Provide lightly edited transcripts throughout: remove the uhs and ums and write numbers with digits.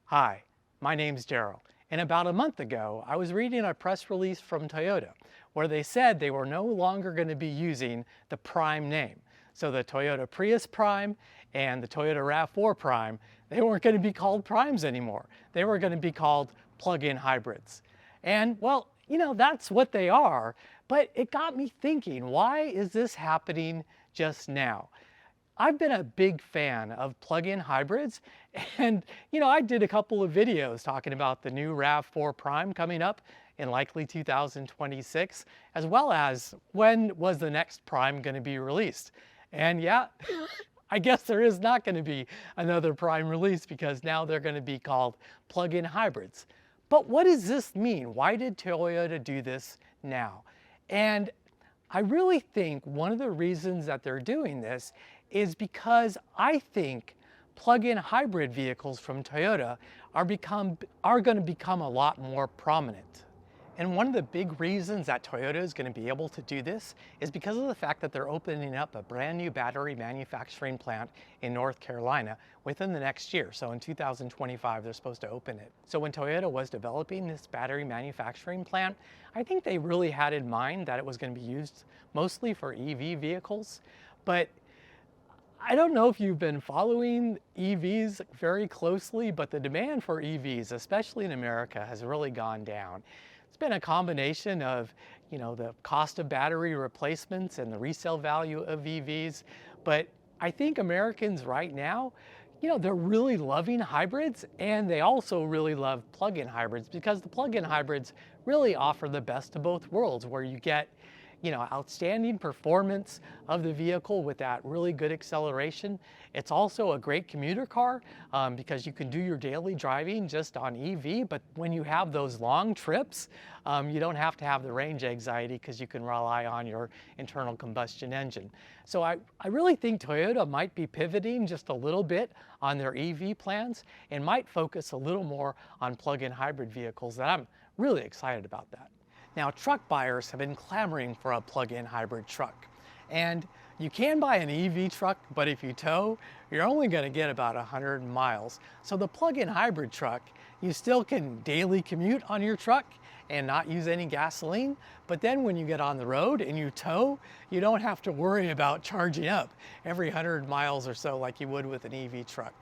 Hi, my name's Daryl, and about a month ago, I was reading a press release from Toyota where they said they were no longer going to be using the Prime name. So the Toyota Prius Prime and the Toyota RAV4 Prime, they weren't going to be called Primes anymore. They were going to be called plug-in hybrids. And well, that's what they are, but it got me thinking, why is this happening just now? I've been a big fan of plug-in hybrids, and I did a couple of videos talking about the new RAV4 Prime coming up in likely 2026, as well as when was the next Prime going to be released. And yeah, I guess there is not going to be another Prime release because now they're going to be called plug-in hybrids. But what does this mean? Why did Toyota do this now? And I really think one of the reasons that they're doing this is because I think plug-in hybrid vehicles from Toyota are going to become a lot more prominent. And one of the big reasons that Toyota is going to be able to do this is because of the fact that they're opening up a brand new battery manufacturing plant in North Carolina within the next year. So in 2025, they're supposed to open it. So when Toyota was developing this battery manufacturing plant, I think they really had in mind that it was going to be used mostly for EV vehicles. But I don't know if you've been following EVs very closely, but the demand for EVs, especially in America, has really gone down. It's been a combination of, the cost of battery replacements and the resale value of EVs. But I think Americans right now, they're really loving hybrids, and they also really love plug-in hybrids because the plug-in hybrids really offer the best of both worlds, where you get outstanding performance of the vehicle with that really good acceleration. It's also a great commuter car because you can do your daily driving just on EV, but when you have those long trips, you don't have to have the range anxiety because you can rely on your internal combustion engine. So I really think Toyota might be pivoting just a little bit on their EV plans and might focus a little more on plug-in hybrid vehicles, and I'm really excited about that. Now, truck buyers have been clamoring for a plug-in hybrid truck. And you can buy an EV truck, but if you tow, you're only going to get about 100 miles. So the plug-in hybrid truck, you still can daily commute on your truck and not use any gasoline. But then when you get on the road and you tow, you don't have to worry about charging up every 100 miles or so like you would with an EV truck.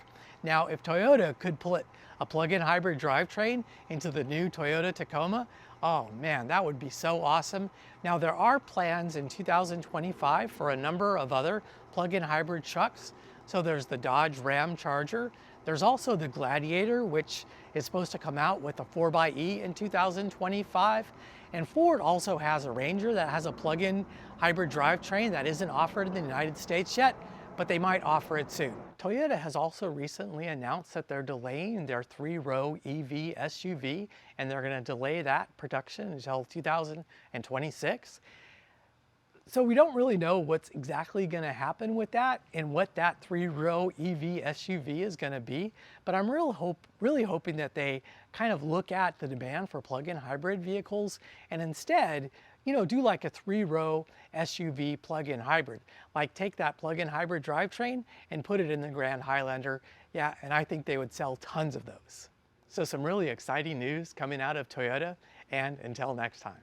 Now, if Toyota could put a plug-in hybrid drivetrain into the new Toyota Tacoma, oh man, that would be so awesome. Now, there are plans in 2025 for a number of other plug-in hybrid trucks. So there's the Dodge Ram Charger. There's also the Gladiator, which is supposed to come out with a 4xe in 2025. And Ford also has a Ranger that has a plug-in hybrid drivetrain that isn't offered in the United States yet, but they might offer it soon. Toyota has also recently announced that they're delaying their 3-row EV SUV, and they're going to delay that production until 2026. So we don't really know what's exactly going to happen with that and what that 3-row EV SUV is going to be, but I'm really hoping that they kind of look at the demand for plug-in hybrid vehicles and instead do like a 3-row SUV plug-in hybrid. Like take that plug-in hybrid drivetrain and put it in the Grand Highlander. Yeah, and I think they would sell tons of those. So some really exciting news coming out of Toyota, and until next time.